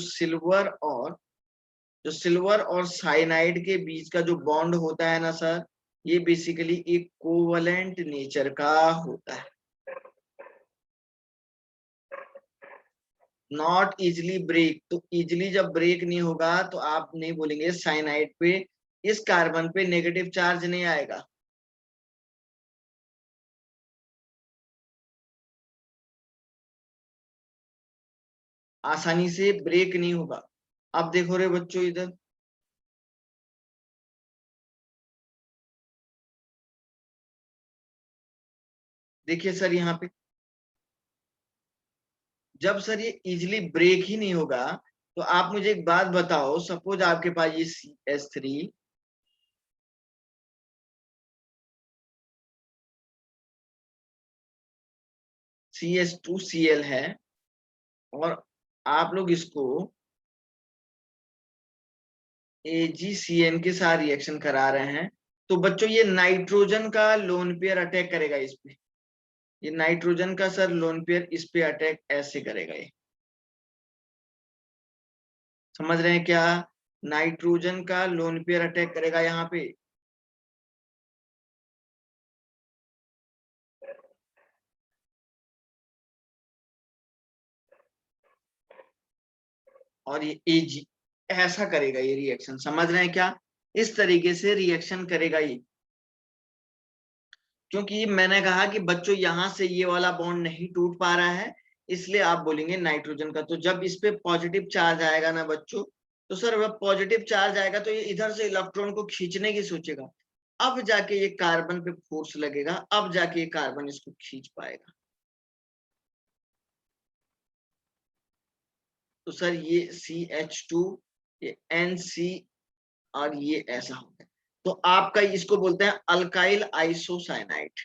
Speaker 1: सिल्वर और साइनाइड के बीच का जो बॉन्ड होता है ना सर, ये बेसिकली एक कोवलेंट नेचर का होता है, नॉट इजिली ब्रेक। तो इजिली जब ब्रेक नहीं होगा तो आप नहीं बोलेंगे साइनाइड पे, इस कार्बन पे नेगेटिव चार्ज नहीं आएगा। आसानी से ब्रेक नहीं होगा। अब देखो रे बच्चों इधर, देखिए सर यहाँ पे जब सर ये इजिली ब्रेक ही नहीं होगा, तो आप मुझे एक बात बताओ, सपोज आपके पास ये CH3 CH2Cl है, और आप लोग इसको AgCN के साथ रिएक्शन करा रहे हैं, तो बच्चों ये नाइट्रोजन का लोन पेयर अटैक करेगा इस पे। ये नाइट्रोजन का सर लोन पेयर इस पे अटैक ऐसे करेगा, ये समझ रहे हैं क्या? नाइट्रोजन का लोन पेयर अटैक करेगा यहाँ पे। और ये Ag ऐसा करेगा ये रिएक्शन, समझ रहे हैं क्या? इस तरीके से रिएक्शन करेगा ये। क्योंकि मैंने कहा कि बच्चों यहां से ये वाला बॉन्ड नहीं टूट पा रहा है, इसलिए आप बोलेंगे नाइट्रोजन का। तो जब इस पे पॉजिटिव चार्ज आएगा ना बच्चों, तो सर जब पॉजिटिव चार्ज आएगा तो ये इधर से इलेक्ट्रॉन को खींचने की सोचेगा। अब जाके ये कार्बन पे फोर्स लगेगा, अब जाके ये कार्बन इसको खींच पाएगा। तो सर ये CH2, ये NC, और ये ऐसा हो गया। तो आपका इसको बोलते हैं अल्काइल आइसोसाइनाइड।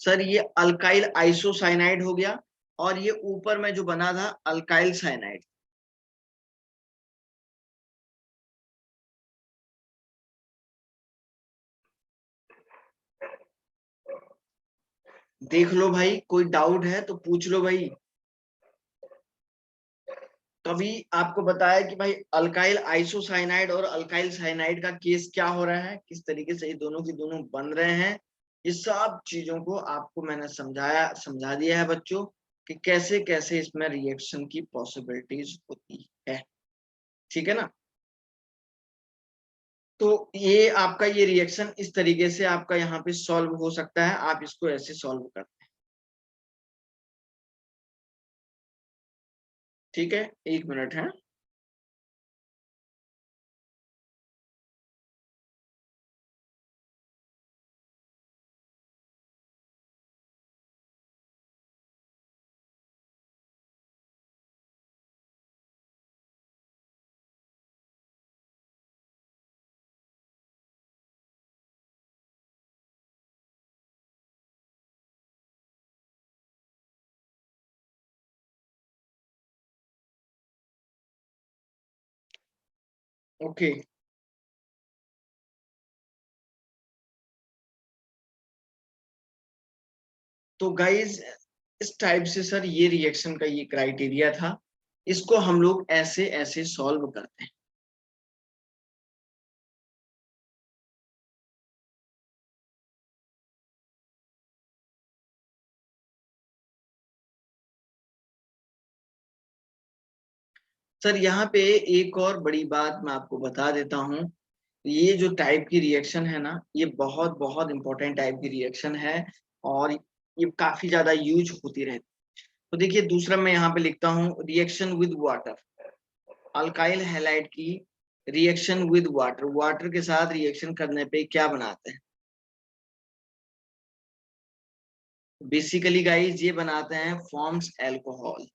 Speaker 1: सर ये अल्काइल आइसोसाइनाइड हो गया, और ये ऊपर में जो बना था अल्काइल साइनाइड। देख लो भाई, कोई डाउट है तो पूछ लो भाई। कभी आपको बताया कि भाई अल्काइल आइसोसाइनाइड और अल्काइल साइनाइड का केस क्या हो रहा है, किस तरीके से ये दोनों की दोनों बन रहे हैं, ये सब चीजों को आपको मैंने समझा दिया है बच्चों, कि कैसे कैसे इसमें रिएक्शन की पॉसिबिलिटीज होती है। ठीक है ना? तो ये आपका ये रिएक्शन इस तरीके से आपका यहाँ पे सॉल्व हो सकता है, आप इसको ऐसे सॉल्व करते हैं। ठीक है, 1 मिनट है। ओके, तो गाइज इस टाइप से सर ये रिएक्शन का ये क्राइटेरिया था, इसको हम लोग ऐसे ऐसे सॉल्व करते हैं। सर यहाँ पे एक और बड़ी बात मैं आपको बता देता हूँ, ये जो टाइप की रिएक्शन है ना, ये बहुत बहुत इंपॉर्टेंट टाइप की रिएक्शन है, और ये काफी ज्यादा यूज होती रहती है। तो देखिए दूसरा मैं यहाँ पे लिखता हूँ, reaction with water. Alkyl halide की रिएक्शन विद वाटर, वाटर के साथ रिएक्शन करने पे क्या बनाते हैं? बेसिकली गाइस ये बनाते हैं फॉर्म्स अल्कोहल।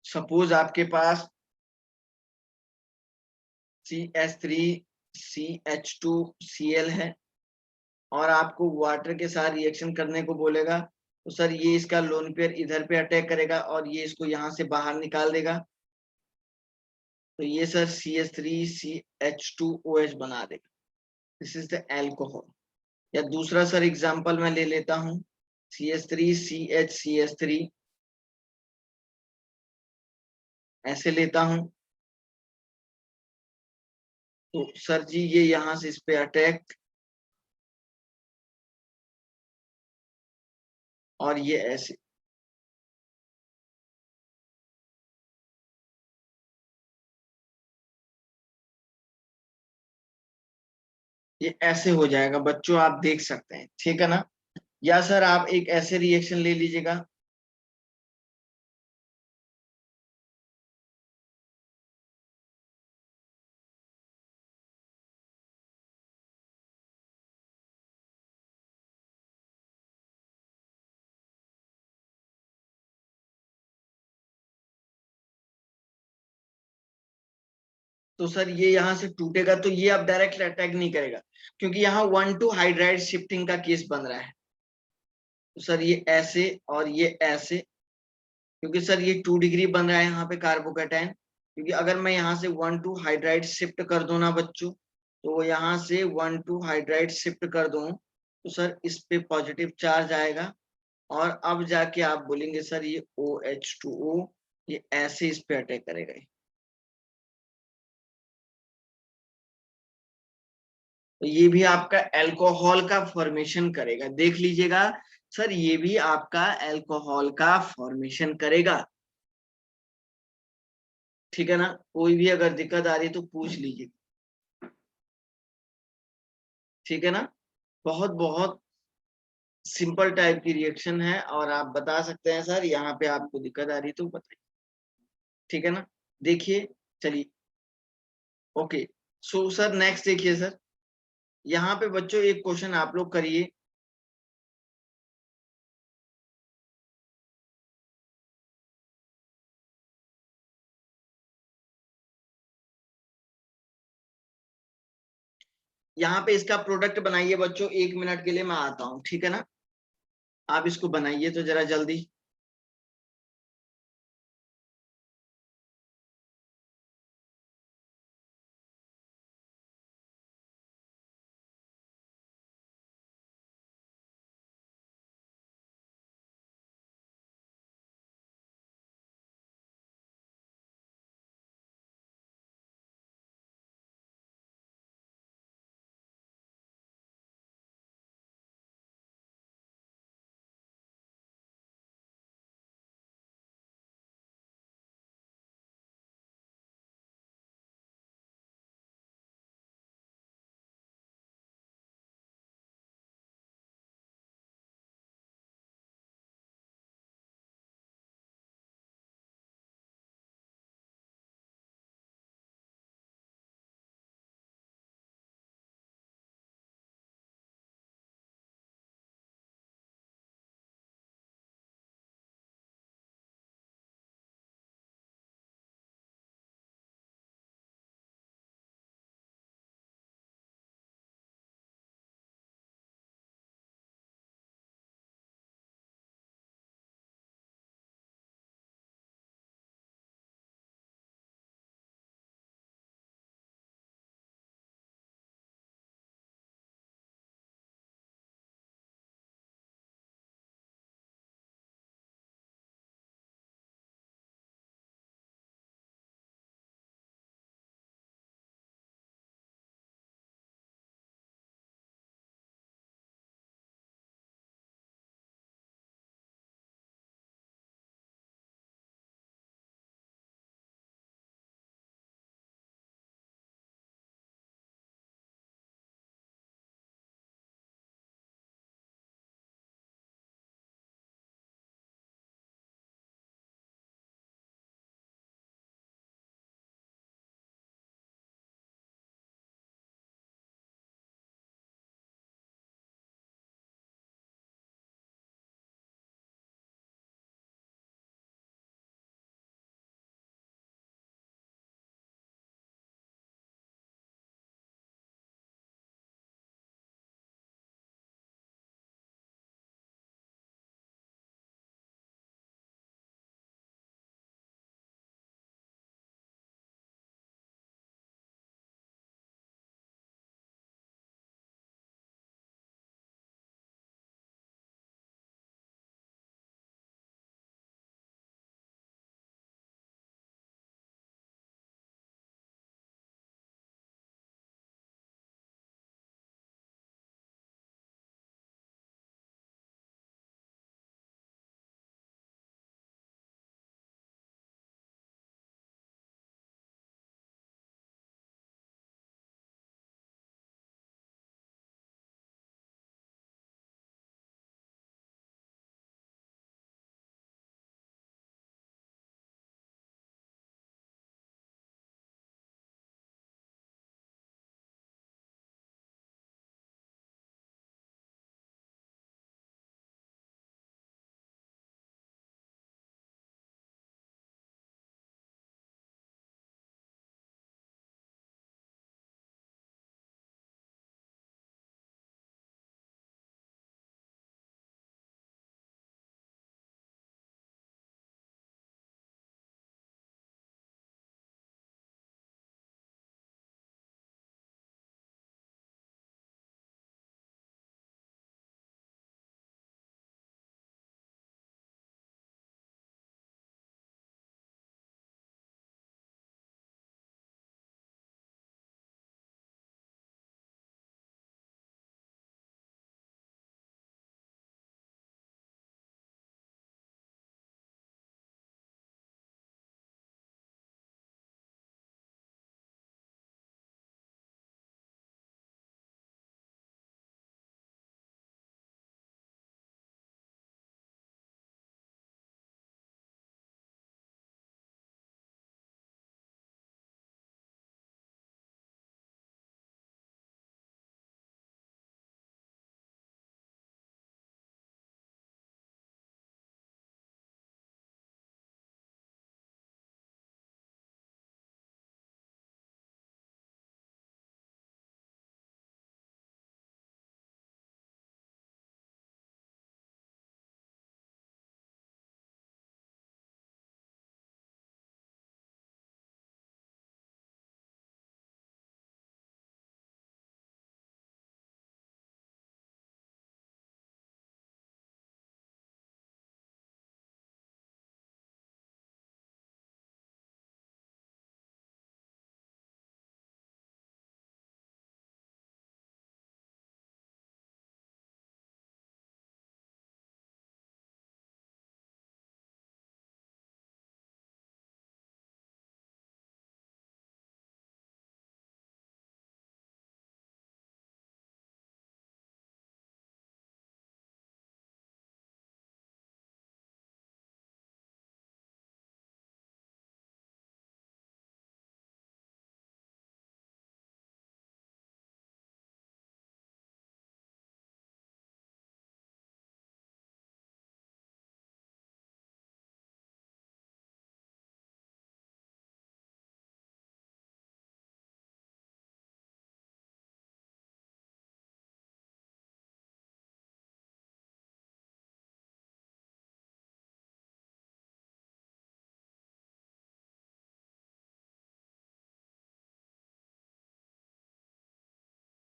Speaker 1: सपोज आपके पास CH3CH2Cl है, और आपको वाटर के साथ रिएक्शन करने को बोलेगा, तो सर ये इसका लोन पेयर इधर पे अटैक करेगा और ये इसको यहाँ से बाहर निकाल देगा, तो ये सर CH3CH2OH बना देगा। This is the alcohol. या दूसरा सर एग्जांपल मैं ले लेता हूँ, CH3CHCH3 ऐसे लेता हूँ, तो सर जी ये यहाँ से इस पे अटैक, और ये ऐसे। ये ऐसे हो जाएगा बच्चों, आप देख सकते हैं, ठीक है ना? या सर आप एक ऐसे रिएक्शन ले लीजिएगा, तो सर ये यहाँ से टूटेगा, तो ये अब डायरेक्ट अटैक नहीं करेगा, क्योंकि यहाँ 1 to हाइड्राइड शिफ्टिंग का केस बन रहा है। तो सर ये ऐसे और ये ऐसे, क्योंकि सर ये 2 डिग्री बन रहा है यहाँ पे कार्बोकैटायन, क्योंकि अगर मैं यहाँ से 1 to हाइड्राइड शिफ्ट कर दूं ना बच्चों, तो यहाँ से 1 to हाइड्राइड शिफ्ट कर दूं, तो सर इस पे पॉजिटिव चार्ज आएगा, और अब जाके आप बोलेंगे सर ये OH2O, ये ऐसे इस पे अटैक करेगा। तो ये भी आपका अल्कोहल का फॉर्मेशन करेगा, देख लीजिएगा सर, ये भी आपका अल्कोहल का फॉर्मेशन करेगा। ठीक है ना, कोई भी अगर दिक्कत आ रही है तो पूछ लीजिए। ठीक है ना, बहुत बहुत सिंपल टाइप की रिएक्शन है, और आप बता सकते हैं सर यहाँ पे आपको दिक्कत आ रही है तो बताइए। ठीक है ना, देखिए, चलिए, ओके। सो सर नेक्स्ट देखिए सर, यहाँ पे बच्चों एक क्वेश्चन आप लोग करिए। यहाँ पे इसका प्रोडक्ट बनाइए बच्चों, 1 मिनट के लिए मैं आता हूँ, ठीक है ना, आप इसको बनाइए तो जरा जल्दी।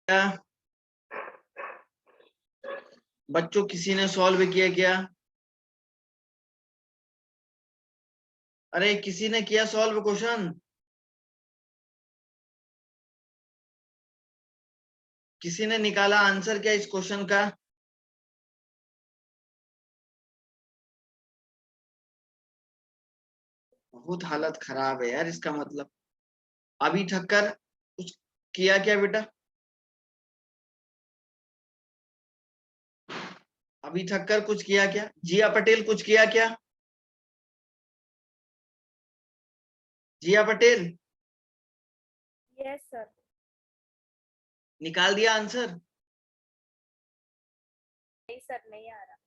Speaker 1: क्या बच्चों किसी ने सॉल्व किया क्या? अरे किसी ने किया सॉल्व क्वेश्चन? किसी ने निकाला आंसर क्या इस क्वेश्चन का? बहुत हालत खराब है यार इसका मतलब। अभी ठक्कर कुछ किया क्या बेटा? अभी ठक्कर कुछ किया क्या? जिया पटेल कुछ किया क्या? जिया पटेल
Speaker 2: Yes, sir.
Speaker 1: निकाल दिया आंसर?
Speaker 2: नहीं सर, नहीं आ रहा।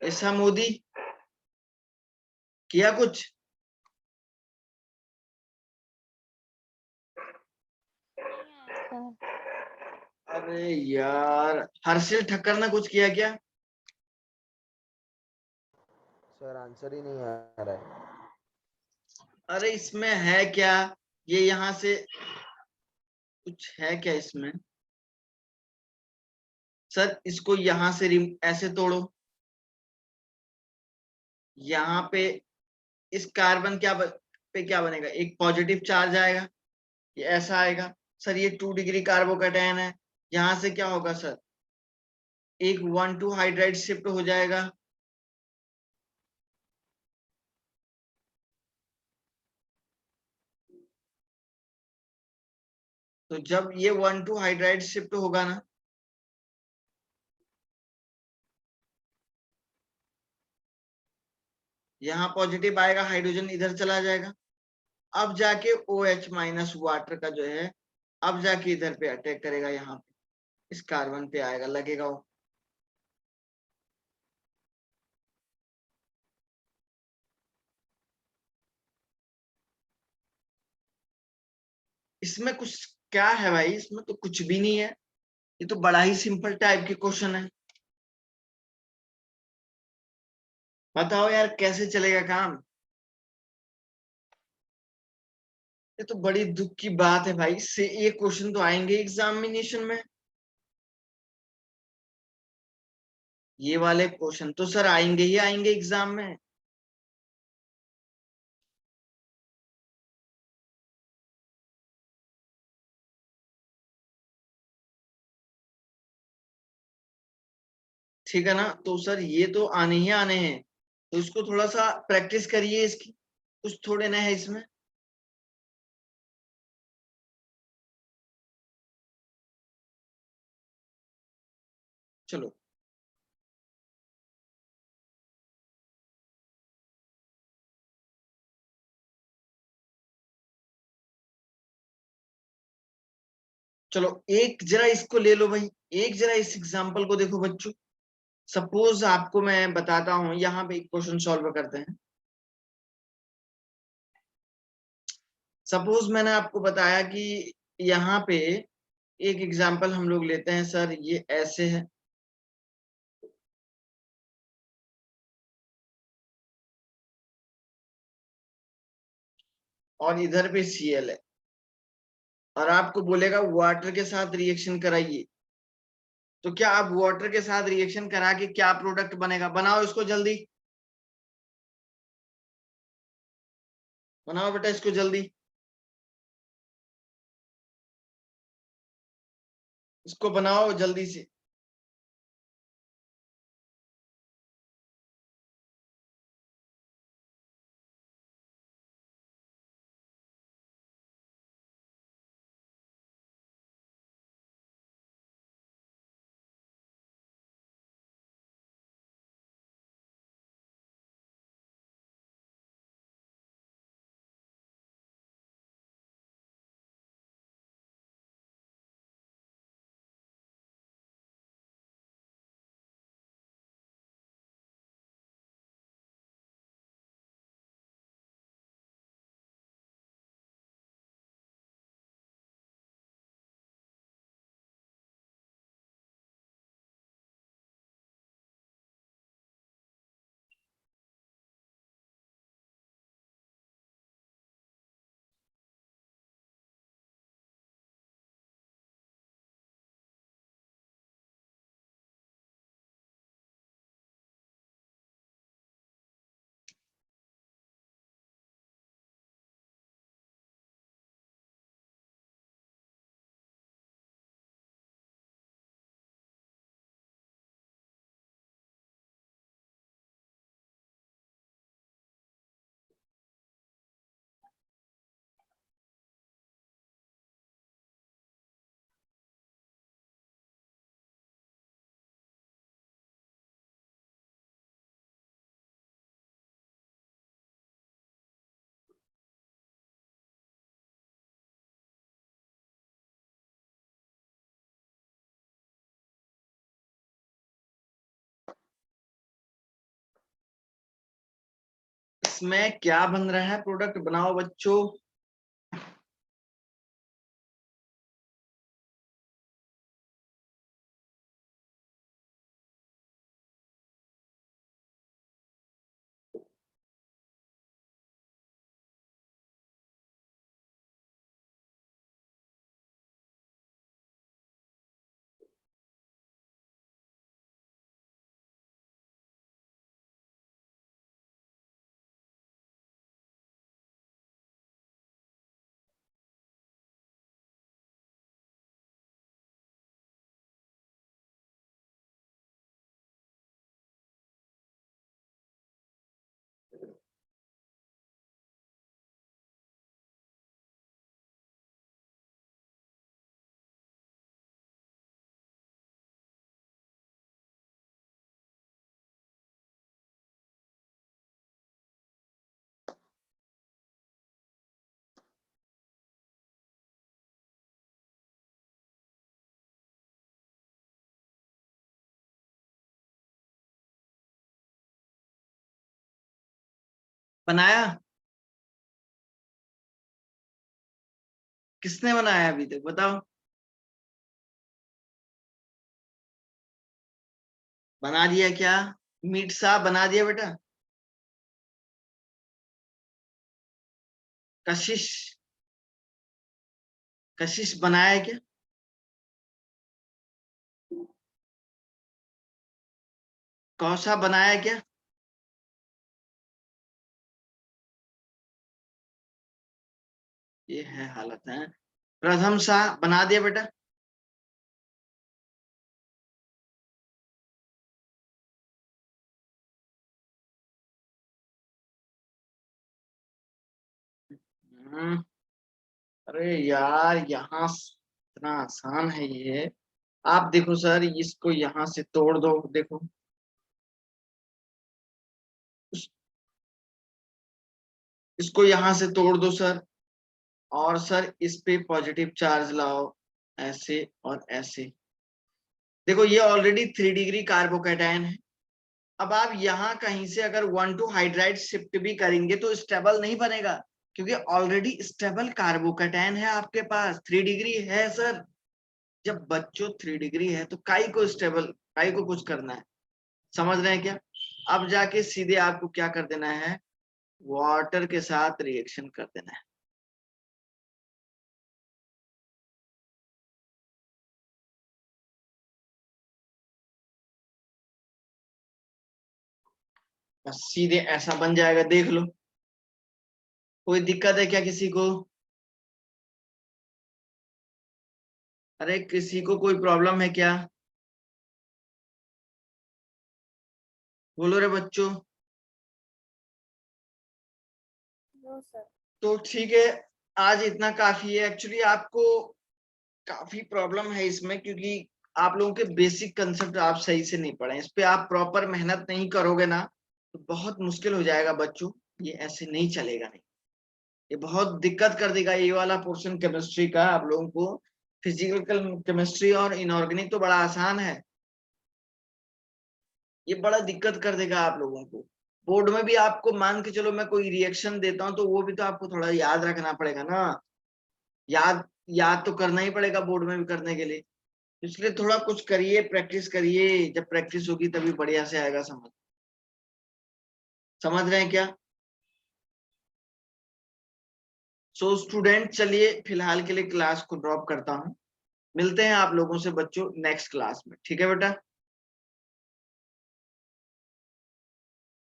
Speaker 1: ऐसा मोदी किया कुछ? अरे यार हर्षिल ठक्कर ने कुछ किया क्या?
Speaker 4: सर आंसर ही नहीं आ रहा है।
Speaker 1: अरे इसमें है क्या? ये यहां से कुछ है क्या इसमें? सर इसको यहां से ऐसे तोड़ो। यहाँ पे इस कार्बन पे क्या बनेगा? एक पॉजिटिव चार्ज आएगा, ये ऐसा आएगा। सर ये 2 डिग्री कार्बोकैटायन है, यहां से क्या होगा सर? एक 1,2 हाइड्राइड शिफ्ट हो जाएगा। तो जब ये 1,2 हाइड्राइड शिफ्ट होगा ना, यहाँ पॉजिटिव आएगा, हाइड्रोजन इधर चला जाएगा। अब जाके OH माइनस वाटर का जो है, अब जाके इधर पे अटैक करेगा, यहाँ पे इस कार्बन पे आएगा, लगेगा वो। इसमें कुछ क्या है भाई? इसमें तो कुछ भी नहीं है, ये तो बड़ा ही सिंपल टाइप के क्वेश्चन है। बताओ यार कैसे चलेगा काम? ये तो बड़ी दुख की बात है भाई, इससे ये क्वेश्चन तो आएंगे एग्जामिनेशन में। ये वाले क्वेश्चन तो सर आएंगे ही आएंगे एग्जाम में। ठीक है ना? तो सर ये तो आने ही आने हैं, तो इसको थोड़ा सा प्रैक्टिस करिए इसकी, कुछ थोड़े ना है इसमें। चलो चलो एक जरा इसको ले लो भाई, एक जरा इस एग्जाम्पल को देखो बच्चों। सपोज आपको मैं बताता हूं, यहाँ पे एक क्वेश्चन सॉल्व करते हैं। सपोज मैंने आपको बताया कि यहाँ पे एक एग्जाम्पल हम लोग लेते हैं, सर ये ऐसे है, और इधर पे Cl है, और आपको बोलेगा वाटर के साथ रिएक्शन कराइए। तो क्या आप वाटर के साथ रिएक्शन करा के क्या प्रोडक्ट बनेगा? बनाओ इसको जल्दी, बनाओ बेटा इसको जल्दी, इसको बनाओ जल्दी से। इसमें क्या बन रहा है, प्रोडक्ट बनाओ बच्चों। बनाया, किसने बनाया अभी तक बताओ। बना दिया क्या, मीट साहब बना दिया बेटा। कशिश, कशिश बनाया है क्या। कौसा बनाया है क्या। ये है हालत है। प्रथम शाह बना दिया बेटा। हम्म, अरे यार यहाँ इतना आसान है ये। आप देखो सर, इसको यहाँ से तोड़ दो, देखो इसको यहाँ से तोड़ दो सर, और सर इस पे पॉजिटिव चार्ज लाओ, ऐसे और ऐसे। देखो ये ऑलरेडी 3 डिग्री कार्बोकैटायन है। अब आप यहाँ कहीं से अगर 1,2 हाइड्राइड शिफ्ट भी करेंगे तो स्टेबल नहीं बनेगा, क्योंकि ऑलरेडी स्टेबल कार्बोकैटायन है आपके पास, 3 डिग्री है सर। जब बच्चों 3 डिग्री है तो काई को स्टेबल, काई को कुछ करना है, समझ रहे हैं क्या। अब जाके सीधे आपको क्या कर देना है, वाटर के साथ रिएक्शन कर देना है। बस सीधे ऐसा बन जाएगा, देख लो। कोई दिक्कत है क्या किसी को। अरे किसी को कोई प्रॉब्लम है क्या, बोलो रे बच्चों।
Speaker 2: No sir.
Speaker 1: तो ठीक है, आज इतना काफी है। एक्चुअली आपको काफी प्रॉब्लम है इसमें, क्योंकि आप लोगों के बेसिक कंसेप्ट आप सही से नहीं पढ़े। इस पे आप प्रॉपर मेहनत नहीं करोगे ना तो बहुत मुश्किल हो जाएगा बच्चों। ये ऐसे नहीं चलेगा, नहीं, ये बहुत दिक्कत कर देगा। ये वाला पोर्शन केमिस्ट्री का आप लोगों को, फिजिकल केमिस्ट्री और इनऑर्गेनिक तो बड़ा आसान है, ये बड़ा दिक्कत कर देगा आप लोगों को। बोर्ड में भी आपको मान के चलो मैं कोई रिएक्शन देता हूँ तो वो भी तो आपको थोड़ा याद रखना पड़ेगा ना। याद याद तो करना ही पड़ेगा बोर्ड में भी करने के लिए। इसलिए थोड़ा कुछ करिए, प्रैक्टिस करिए। जब प्रैक्टिस होगी तभी बढ़िया से आएगा समझ। समझ रहे हैं क्या। सो स्टूडेंट, चलिए फिलहाल के लिए क्लास को ड्रॉप करता हूँ। मिलते हैं आप लोगों से बच्चों नेक्स्ट क्लास में, ठीक है बेटा।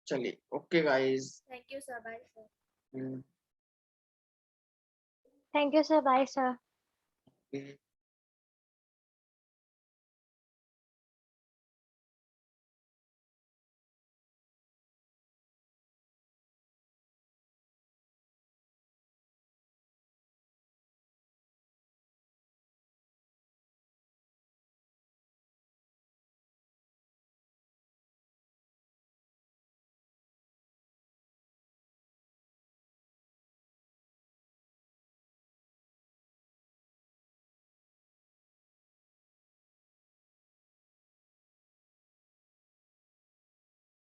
Speaker 1: चलिए, okay guys.
Speaker 2: Thank you sir, bye sir.
Speaker 5: Thank you, sir. Bye, sir.